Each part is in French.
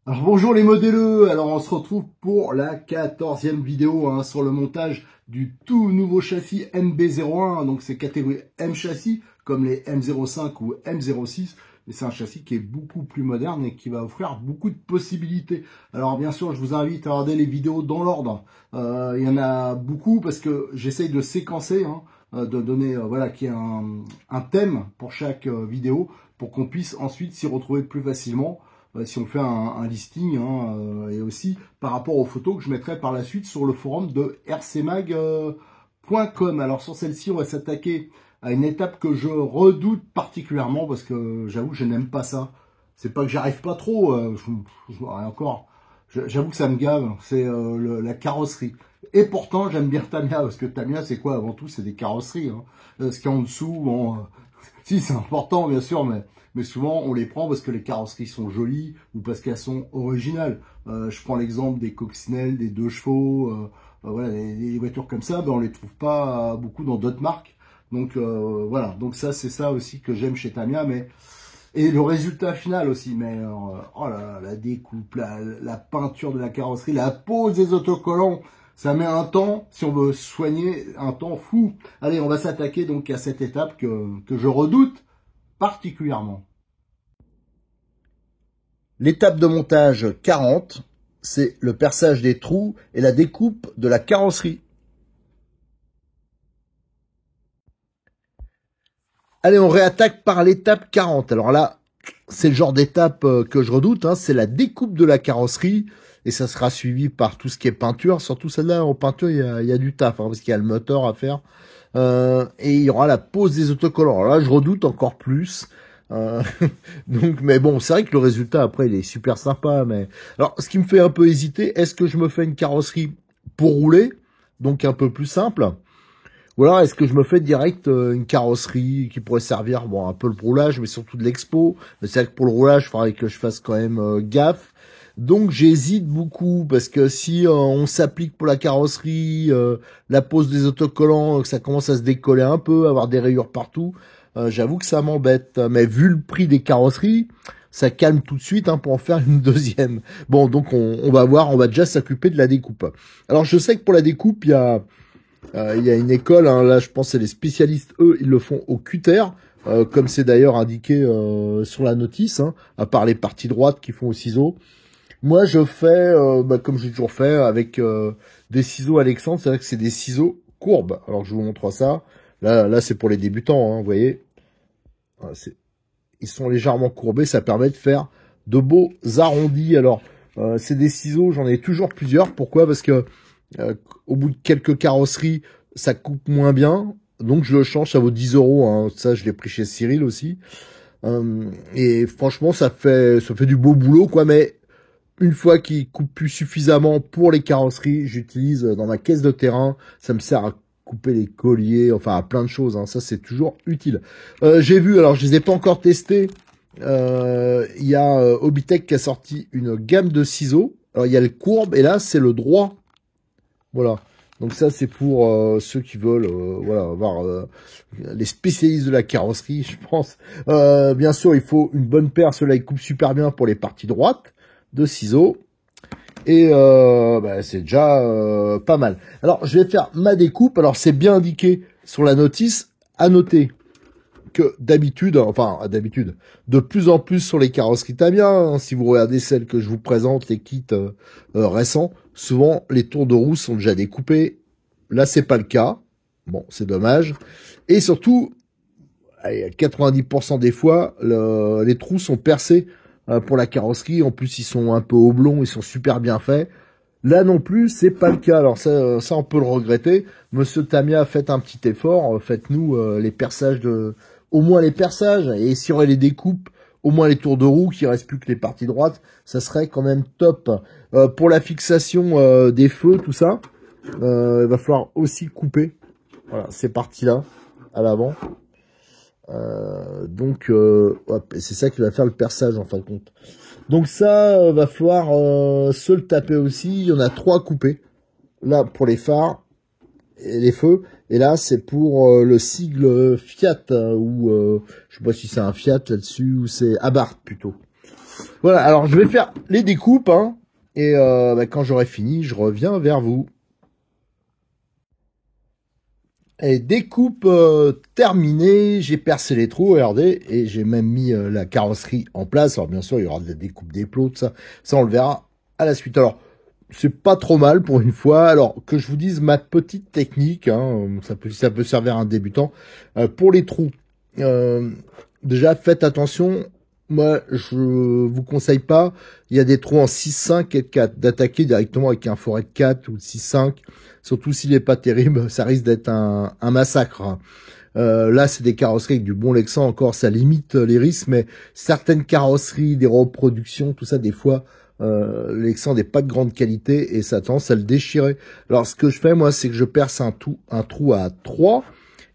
Alors bonjour les modéleux, alors on se retrouve pour la 14e vidéo sur le montage du tout nouveau châssis MB01, donc c'est catégorie M châssis comme les M05 ou M06, mais c'est un châssis qui est beaucoup plus moderne et qui va offrir beaucoup de possibilités. Alors bien sûr je vous invite à regarder les vidéos dans l'ordre, il y en a beaucoup parce que j'essaye de séquencer, de donner voilà qu'il y ait un thème pour chaque vidéo pour qu'on puisse ensuite s'y retrouver plus facilement. Si on fait un listing, et aussi par rapport aux photos que je mettrai par la suite sur le forum de rcmag.com. Alors sur celle-ci, on va s'attaquer à une étape que je redoute particulièrement parce que j'avoue que je n'aime pas ça. C'est pas que j'arrive pas trop, j'avoue que ça me gave, c'est la carrosserie. Et pourtant, j'aime bien Tamiya, parce que Tamiya, c'est quoi avant tout? C'est des carrosseries. Ce qu'il y a en dessous, bon, si c'est important bien sûr, mais souvent on les prend parce que les carrosseries sont jolies ou parce qu'elles sont originales. Je prends l'exemple des coccinelles, des 2 chevaux, voilà, les voitures comme ça, ben on les trouve pas beaucoup dans d'autres marques. Donc voilà, donc ça c'est ça aussi que j'aime chez Tamiya, et le résultat final aussi, mais oh là là, la découpe, la peinture de la carrosserie, la pose des autocollants, ça met un temps, si on veut soigner, un temps fou. Allez, on va s'attaquer donc à cette étape que je redoute particulièrement. L'étape de montage 40, c'est le perçage des trous et la découpe de la carrosserie. Allez, on réattaque par l'étape 40. Alors là, c'est le genre d'étape que je redoute, c'est la découpe de la carrosserie, et ça sera suivi par tout ce qui est peinture. Surtout celle-là, en peinture, il y a du taf, parce qu'il y a le moteur à faire. Et il y aura la pose des autocollants. Alors là, je redoute encore plus. Donc, mais bon, c'est vrai que le résultat, après, il est super sympa. Mais alors, ce qui me fait un peu hésiter, est-ce que je me fais une carrosserie pour rouler, donc un peu plus simple, ou alors est-ce que je me fais direct une carrosserie qui pourrait servir, bon, un peu le roulage, mais surtout de l'expo. Mais c'est vrai que pour le roulage, il faudrait que je fasse quand même gaffe. Donc j'hésite beaucoup, parce que si on s'applique pour la carrosserie, la pose des autocollants, que ça commence à se décoller un peu, avoir des rayures partout, j'avoue que ça m'embête. Mais vu le prix des carrosseries, ça calme tout de suite pour en faire une deuxième. Bon, donc on va voir, on va déjà s'occuper de la découpe. Alors je sais que pour la découpe, il y a une école, là je pense que c'est les spécialistes, eux, ils le font au cutter, comme c'est d'ailleurs indiqué sur la notice, à part les parties droites qui font au ciseau. Moi je fais, comme j'ai toujours fait, avec des ciseaux Alexandre, c'est vrai que c'est des ciseaux courbes. Alors je vous montre ça, là c'est pour les débutants, vous voyez, ils sont légèrement courbés, ça permet de faire de beaux arrondis. Alors c'est des ciseaux, j'en ai toujours plusieurs, pourquoi? Parce que au bout de quelques carrosseries, ça coupe moins bien. Donc je le change, ça vaut 10 €. Ça, je l'ai pris chez Cyril aussi. Et franchement, ça fait du beau boulot, quoi. Mais une fois qu'il coupe plus suffisamment pour les carrosseries, j'utilise dans ma caisse de terrain. Ça me sert à couper les colliers, enfin à plein de choses. Ça, c'est toujours utile. J'ai vu, alors je les ai pas encore testés. Il y a Hobbytech qui a sorti une gamme de ciseaux. Alors il y a le courbe et là, c'est le droit. Voilà, donc ça c'est pour ceux qui veulent voilà, avoir les spécialistes de la carrosserie, je pense. Bien sûr, il faut une bonne paire, ceux-là ils coupent super bien pour les parties droites de ciseaux. Et c'est déjà pas mal. Alors je vais faire ma découpe, alors c'est bien indiqué sur la notice, à noter que d'habitude, de plus en plus sur les carrosseries Tamiya, si vous regardez celles que je vous présente, les kits récents, souvent les tours de roue sont déjà découpés. Là, c'est pas le cas. Bon, c'est dommage. Et surtout, à 90% des fois, les trous sont percés pour la carrosserie. En plus, ils sont un peu oblongs, ils sont super bien faits. Là non plus, c'est pas le cas. Alors ça on peut le regretter. Monsieur Tamiya, faites un petit effort. Faites-nous les perçages au moins les perçages. Et si on les découpe, au moins les tours de roue, qu'il reste plus que les parties droites, ça serait quand même top. Pour la fixation des feux, tout ça, il va falloir aussi couper. Voilà, ces parties-là, à l'avant. Donc, c'est ça qui va faire le perçage en fin de compte. Donc ça, va falloir se le taper aussi. Il y en a 3 coupés. Là, pour les phares et les feux. Et là, c'est pour le sigle Fiat. Ou je sais pas si c'est un Fiat là-dessus ou c'est Abarth plutôt. Voilà, alors je vais faire les découpes, hein, et quand j'aurai fini, je reviens vers vous. Et découpe terminée, j'ai percé les trous, regardez, et j'ai même mis la carrosserie en place. Alors bien sûr, il y aura des découpes des plots, tout ça. Ça, on le verra à la suite. Alors, c'est pas trop mal pour une fois. Alors, que je vous dise ma petite technique, hein, ça peut servir à un débutant. Pour les trous, déjà, faites attention. Moi, je vous conseille pas, il y a des trous en 6-5 et 4, d'attaquer directement avec un forêt de 4 ou de 6-5, surtout s'il est pas terrible, ça risque d'être un massacre, hein. Là, c'est des carrosseries avec du bon Lexan, encore, ça limite les risques, mais certaines carrosseries, des reproductions, tout ça, des fois, le Lexan n'est pas de grande qualité et ça a tendance à le déchirer. Alors, ce que je fais, moi, c'est que je perce un trou à 3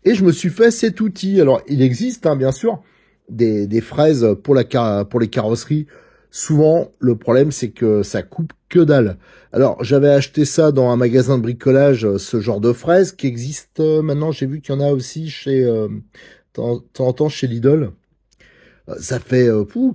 et je me suis fait cet outil. Alors, il existe, hein, bien sûr, des fraises pour les carrosseries. Souvent, le problème, c'est que ça coupe que dalle. Alors, j'avais acheté ça dans un magasin de bricolage, ce genre de fraises qui existe maintenant. J'ai vu qu'il y en a aussi chez, de temps en temps chez Lidl. Ça fait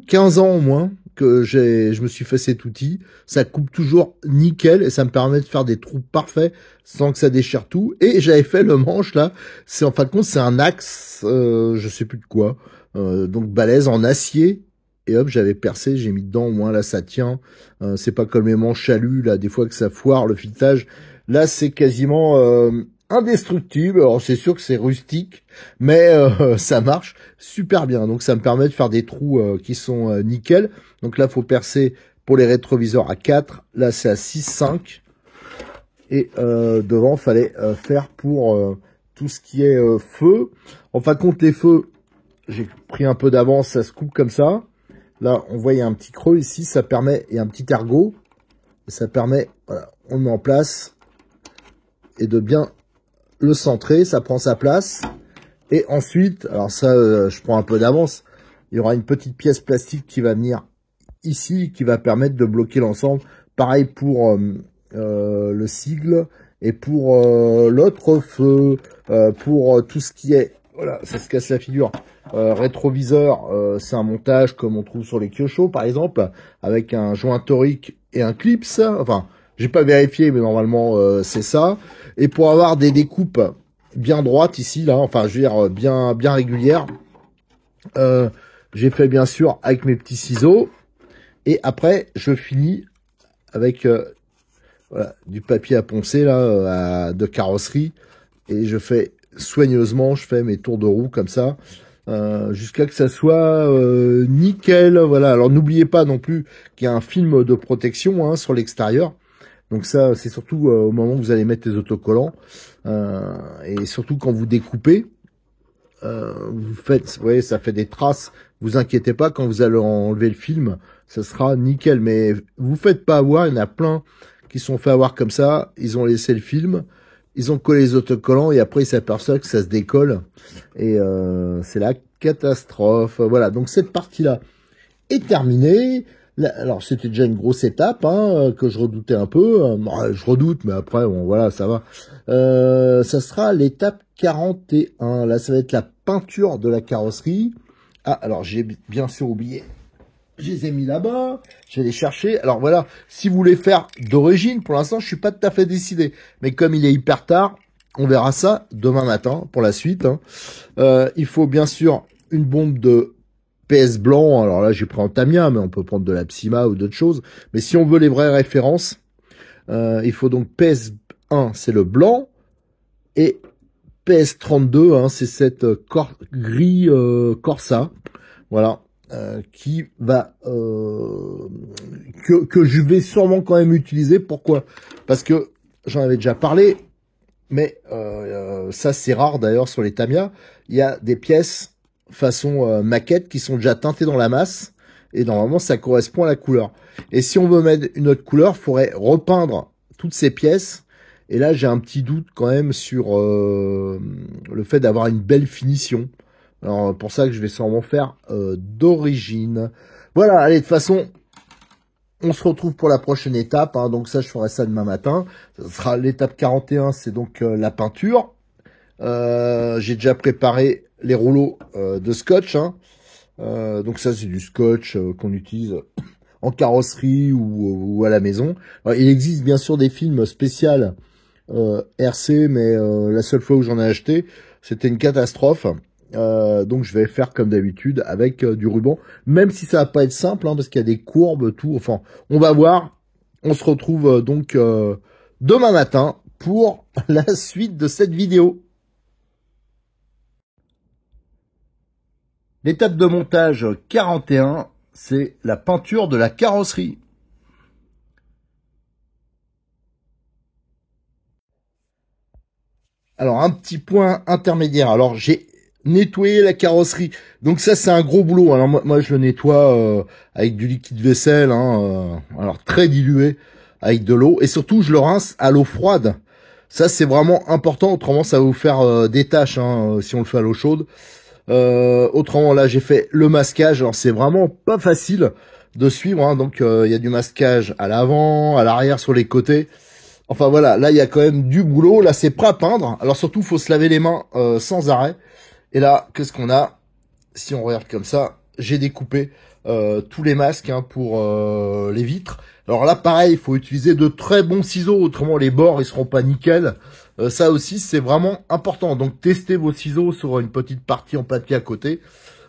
15 ans au moins que je me suis fait cet outil. Ça coupe toujours nickel et ça me permet de faire des trous parfaits sans que ça déchire tout. Et j'avais fait le manche là. C'est en fin de compte, c'est un axe, je sais plus de quoi. Donc balèze en acier. Et hop, j'avais percé, j'ai mis dedans, au moins là ça tient. C'est pas comme les manches chalut, là, des fois que ça foire le filetage. Là, c'est quasiment indestructible. Alors c'est sûr que c'est rustique, mais ça marche super bien. Donc ça me permet de faire des trous qui sont nickel. Donc là, faut percer pour les rétroviseurs à 4. Là, c'est à 6-5. Et devant, fallait faire pour tout ce qui est feu. En fin de compte, les feux, j'ai pris un peu d'avance, ça se coupe comme ça. Là, on voit, il y a un petit creux ici, ça permet, il y a un petit ergot, ça permet, voilà, on le met en place, et de bien le centrer, ça prend sa place. Et ensuite, alors ça, je prends un peu d'avance, il y aura une petite pièce plastique qui va venir ici, qui va permettre de bloquer l'ensemble. Pareil pour le sigle, et pour l'autre feu, pour tout ce qui est, voilà, ça se casse la figure. Rétroviseur, c'est un montage comme on trouve sur les Kyosho par exemple, avec un joint torique et un clips. Enfin, j'ai pas vérifié, mais normalement c'est ça. Et pour avoir des découpes bien droites ici, là, enfin, je veux dire bien régulières, j'ai fait bien sûr avec mes petits ciseaux. Et après, je finis avec voilà, du papier à poncer là, de carrosserie, et je fais soigneusement, je fais mes tours de roue comme ça. Jusqu'à que ça soit nickel, voilà. Alors n'oubliez pas non plus qu'il y a un film de protection, hein, sur l'extérieur. Donc ça, c'est surtout au moment où vous allez mettre les autocollants, et surtout quand vous découpez, vous faites, vous voyez, ça fait des traces. Vous inquiétez pas, quand vous allez enlever le film, ça sera nickel. Mais vous faites pas avoir, il y en a plein qui sont fait avoir comme ça. Ils ont laissé le film, ils ont collé les autocollants et après ils s'aperçoivent que ça se décolle. Et c'est la catastrophe. Voilà, donc cette partie-là est terminée. Là, alors c'était déjà une grosse étape, hein, que je redoutais un peu. Je redoute, mais après, bon, voilà, ça va. Ça sera l'étape 41. Là, ça va être la peinture de la carrosserie. Ah, alors j'ai bien sûr oublié. Je les ai mis là-bas, je vais les chercher. Alors voilà, si vous voulez faire d'origine, pour l'instant, je suis pas tout à fait décidé. Mais comme il est hyper tard, on verra ça demain matin pour la suite, hein. Il faut bien sûr une bombe de PS blanc. Alors là, j'ai pris en Tamiya, mais on peut prendre de la Psyma ou d'autres choses. Mais si on veut les vraies références, il faut donc PS1, c'est le blanc, et PS32, hein, c'est cette gris Corsa. Voilà. Qui va que je vais sûrement quand même utiliser. Pourquoi? Parce que j'en avais déjà parlé, mais ça c'est rare d'ailleurs sur les Tamiya. Il y a des pièces façon maquette qui sont déjà teintées dans la masse et normalement ça correspond à la couleur. Et si on veut mettre une autre couleur, il faudrait repeindre toutes ces pièces. Et là j'ai un petit doute quand même sur le fait d'avoir une belle finition. Alors, pour ça que je vais sûrement faire d'origine. Voilà, allez, de toute façon, on se retrouve pour la prochaine étape, hein. Donc ça, je ferai ça demain matin. Ça sera l'étape 41, c'est donc la peinture. J'ai déjà préparé les rouleaux de scotch, hein. Donc ça, c'est du scotch qu'on utilise en carrosserie ou à la maison. Alors, il existe bien sûr des films spéciaux RC, mais la seule fois où j'en ai acheté, c'était une catastrophe. Donc je vais faire comme d'habitude avec du ruban, même si ça va pas être simple, hein, parce qu'il y a des courbes, tout. Enfin, on va voir. On se retrouve donc demain matin pour la suite de cette vidéo. L'étape de montage 41, c'est la peinture de la carrosserie. Alors, un petit point intermédiaire. Alors, j'ai nettoyé la carrosserie. Donc ça, c'est un gros boulot. Alors, moi je le nettoie avec du liquide vaisselle, hein, alors très dilué, avec de l'eau. Et surtout, je le rince à l'eau froide. Ça, c'est vraiment important. Autrement, ça va vous faire des taches si on le fait à l'eau chaude. Autrement, là, j'ai fait le masquage. Alors, c'est vraiment pas facile de suivre, hein. Donc, il y a du masquage à l'avant, à l'arrière, sur les côtés. Enfin, voilà. Là, il y a quand même du boulot. Là, c'est prêt à peindre. Alors, surtout, faut se laver les mains sans arrêt. Et là, qu'est-ce qu'on a? Si on regarde comme ça, j'ai découpé tous les masques, hein, pour les vitres. Alors là, pareil, il faut utiliser de très bons ciseaux. Autrement, les bords, ils seront pas nickel. Ça aussi, c'est vraiment important. Donc, testez vos ciseaux sur une petite partie en papier à côté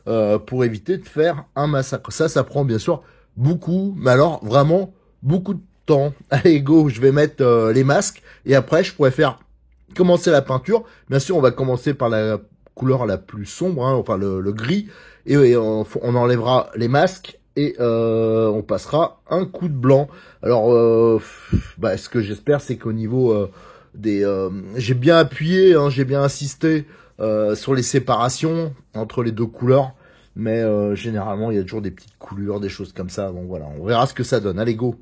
pour éviter de faire un massacre. Ça prend bien sûr beaucoup, mais alors vraiment beaucoup de temps. Allez, go, je vais mettre les masques et après, je pourrais faire commencer la peinture. Bien sûr, on va commencer par la couleur la plus sombre, hein, enfin le gris, et on enlèvera les masques et on passera un coup de blanc. Alors, ce que j'espère, c'est qu'au niveau j'ai bien appuyé, hein, j'ai bien insisté sur les séparations entre les deux couleurs, mais généralement il y a toujours des petites coulures, des choses comme ça. Bon voilà, on verra ce que ça donne. Allez, go.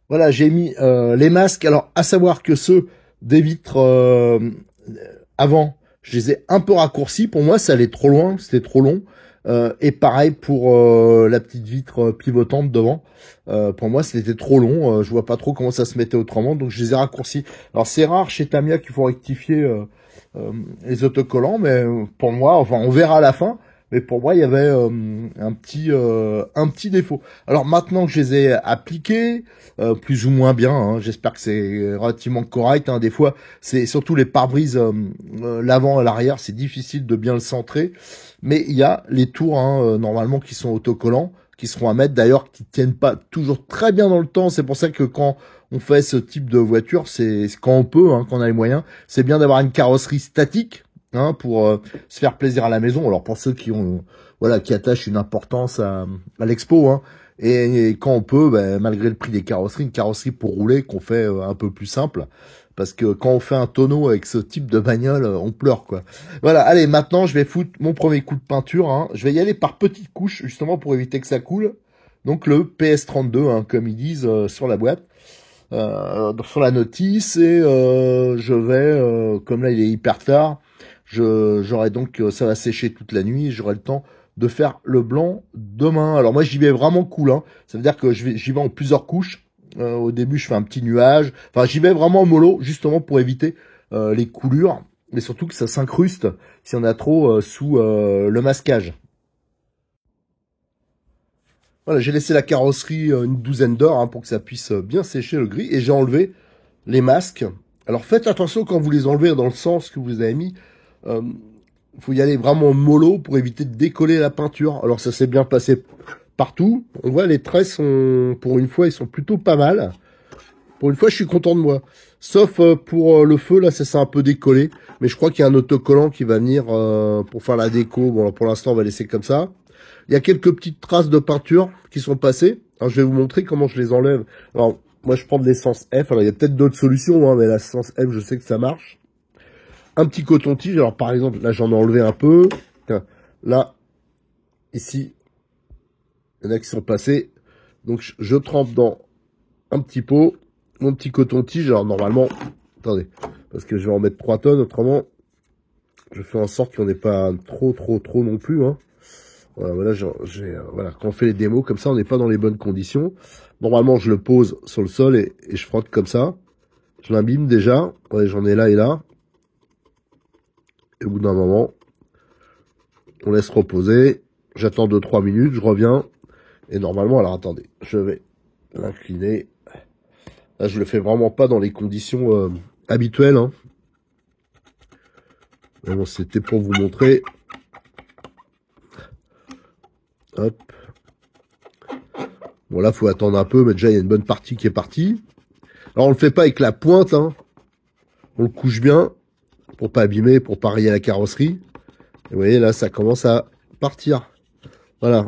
Voilà, j'ai mis les masques. Alors, à savoir que ceux des vitres avant, je les ai un peu raccourcis. Pour moi, ça allait trop loin, c'était trop long. Et pareil pour la petite vitre pivotante devant. Pour moi, c'était trop long. Je vois pas trop comment ça se mettait autrement, donc je les ai raccourcis. Alors, c'est rare chez Tamiya qu'il faut rectifier les autocollants, mais pour moi, enfin, on verra à la fin. Mais pour moi, il y avait un petit défaut. Alors maintenant que je les ai appliqués, plus ou moins bien, hein, j'espère que c'est relativement correct. Hein. Des fois, c'est surtout les pare-brises l'avant et l'arrière, c'est difficile de bien le centrer. Mais il y a les tours, hein, normalement, qui sont autocollants, qui seront à mettre, d'ailleurs, qui tiennent pas toujours très bien dans le temps. C'est pour ça que quand on fait ce type de voiture, c'est quand on peut, hein, quand on a les moyens, c'est bien d'avoir une carrosserie statique, hein, pour se faire plaisir à la maison. Alors pour ceux qui ont, voilà, qui attachent une importance à l'expo, hein, et quand on peut, malgré le prix des carrosseries, une carrosserie pour rouler qu'on fait un peu plus simple, parce que quand on fait un tonneau avec ce type de bagnole, on pleure, quoi. Voilà, allez, maintenant je vais foutre mon premier coup de peinture, hein. Je vais y aller par petites couches, justement pour éviter que ça coule. Donc le PS32, hein, comme ils disent sur la boîte. Sur la notice, et je vais, comme là il est hyper tard, j'aurai donc, ça va sécher toute la nuit, j'aurai le temps de faire le blanc demain. Alors moi j'y vais vraiment cool, hein. Ça veut dire que j'y vais en plusieurs couches. Au début je fais un petit nuage, enfin j'y vais vraiment mollo, justement pour éviter les coulures, mais surtout que ça s'incruste si on a trop sous le masquage. Voilà, j'ai laissé la carrosserie une douzaine d'heures, hein, pour que ça puisse bien sécher le gris, et j'ai enlevé les masques. Alors faites attention quand vous les enlevez dans le sens que vous avez mis. Faut y aller vraiment mollo pour éviter de décoller la peinture. Alors ça s'est bien passé partout. On voit les traits sont, pour une fois, ils sont plutôt pas mal. Pour une fois, je suis content de moi. Sauf pour le feu, là, ça s'est un peu décollé. Mais je crois qu'il y a un autocollant qui va venir pour faire la déco. Bon, alors, pour l'instant, on va laisser comme ça. Il y a quelques petites traces de peinture qui sont passées. Alors, je vais vous montrer comment je les enlève. Alors, moi, je prends de l'essence F. Alors, il y a peut-être d'autres solutions, hein, mais l'essence F, je sais que ça marche. Un petit coton-tige. Alors, par exemple, là, j'en ai enlevé un peu. Tiens, là, ici, il y en a qui sont passés. Donc, je trempe dans un petit pot mon petit coton-tige. Alors, normalement, attendez, parce que je vais en mettre 3 tonnes. Autrement, je fais en sorte qu'on n'ait pas trop non plus, hein. Voilà, voilà, quand on fait les démos comme ça, on n'est pas dans les bonnes conditions. Normalement, je le pose sur le sol et je frotte comme ça. Je l'imbibe déjà. Ouais, j'en ai là et là. Et au bout d'un moment, On laisse reposer. J'attends 2-3 minutes, je reviens. Et normalement, alors attendez, je vais l'incliner. Là, je le fais vraiment pas dans les conditions habituelles. Hein. Mais bon, c'était pour vous montrer. Hop. Bon, là, faut attendre un peu, mais déjà, il y a une bonne partie qui est partie. Alors, on le fait pas avec la pointe, hein. On le couche bien, pour pas abîmer, pour pas rayer la carrosserie. Et vous voyez, là, ça commence à partir. Voilà.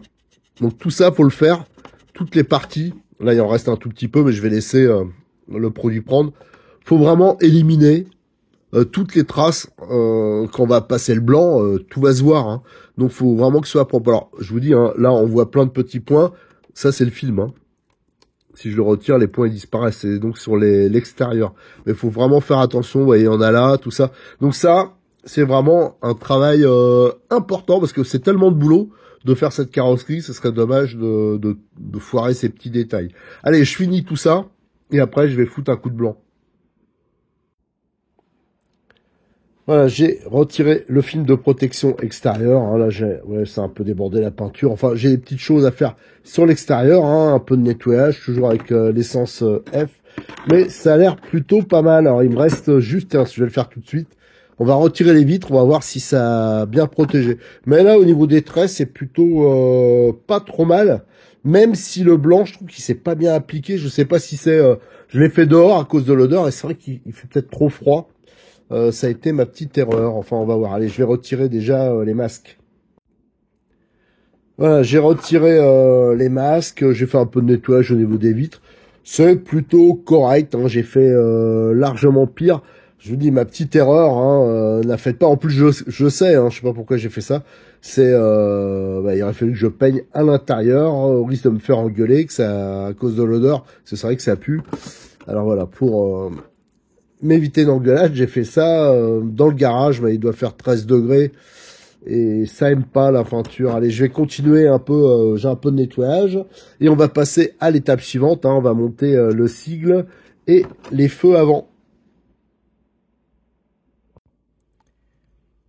Donc, tout ça, faut le faire. Toutes les parties. Là, il en reste un tout petit peu, mais je vais laisser le produit prendre. Faut vraiment éliminer toutes les traces. Quand on va passer le blanc, tout va se voir. Hein. Donc, faut vraiment que ce soit propre. Alors, je vous dis, hein, là, on voit plein de petits points. Ça, c'est le film. Hein. Si je le retire, les points ils disparaissent. C'est donc sur l'extérieur. Mais il faut vraiment faire attention. Vous voyez, il y en a là, tout ça. Donc ça, c'est vraiment un travail important parce que c'est tellement de boulot de faire cette carrosserie. Ce serait dommage de foirer ces petits détails. Allez, je finis tout ça. Et après, je vais foutre un coup de blanc. Voilà, j'ai retiré le film de protection extérieure. Hein, là, c'est un peu débordé la peinture. Enfin, j'ai des petites choses à faire sur l'extérieur. Hein, un peu de nettoyage, toujours avec l'essence F. Mais ça a l'air plutôt pas mal. Alors, il me reste juste, je vais le faire tout de suite. On va retirer les vitres, on va voir si ça a bien protégé. Mais là, au niveau des traits, c'est plutôt pas trop mal. Même si le blanc, je trouve qu'il s'est pas bien appliqué. Je sais pas si c'est... je l'ai fait dehors à cause de l'odeur et c'est vrai qu'il fait peut-être trop froid. Ça a été ma petite erreur. Enfin, on va voir. Allez, je vais retirer déjà les masques. Voilà, j'ai retiré les masques. J'ai fait un peu de nettoyage au niveau des vitres. C'est plutôt correct. Hein, j'ai fait largement pire. Je vous dis, ma petite erreur, hein, la faites pas. En plus, je sais, hein, je sais pas pourquoi j'ai fait ça. C'est, il aurait fallu que je peigne à l'intérieur, hein, au risque de me faire engueuler, que ça, à cause de l'odeur. C'est vrai que ça pue. Alors voilà, pour m'éviter l'engueulade, j'ai fait ça dans le garage, mais il doit faire 13 degrés et ça aime pas la peinture. Allez, je vais continuer un peu, j'ai un peu de nettoyage et on va passer à l'étape suivante. Hein, on va monter le sigle et les feux avant.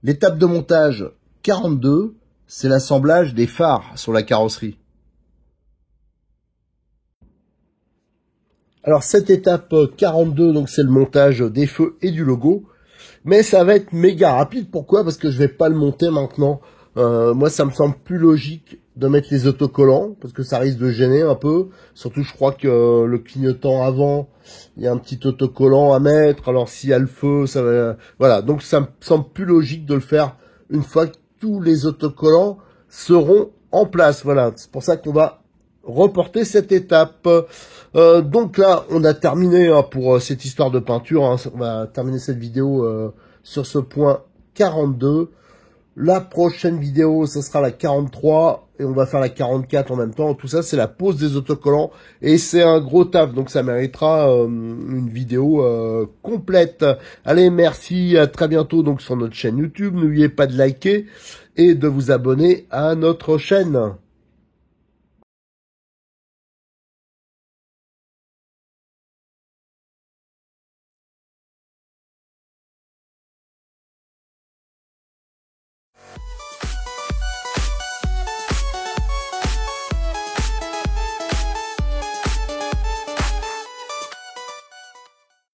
L'étape de montage 42, c'est l'assemblage des phares sur la carrosserie. Alors cette étape 42, donc c'est le montage des feux et du logo. Mais ça va être méga rapide. Pourquoi? Parce que je vais pas le monter maintenant. Moi, ça me semble plus logique de mettre les autocollants, parce que ça risque de gêner un peu. Surtout, je crois que le clignotant avant, il y a un petit autocollant à mettre. Alors, s'il y a le feu, ça va... Voilà, donc ça me semble plus logique de le faire une fois que tous les autocollants seront en place. Voilà, c'est pour ça qu'on va reporter cette étape. Donc là, on a terminé hein, pour cette histoire de peinture. Hein. On va terminer cette vidéo sur ce point 42. La prochaine vidéo, ce sera la 43 et on va faire la 44 en même temps. Tout ça, c'est la pose des autocollants et c'est un gros taf. Donc ça méritera une vidéo complète. Allez, merci, à très bientôt donc sur notre chaîne YouTube. N'oubliez pas de liker et de vous abonner à notre chaîne.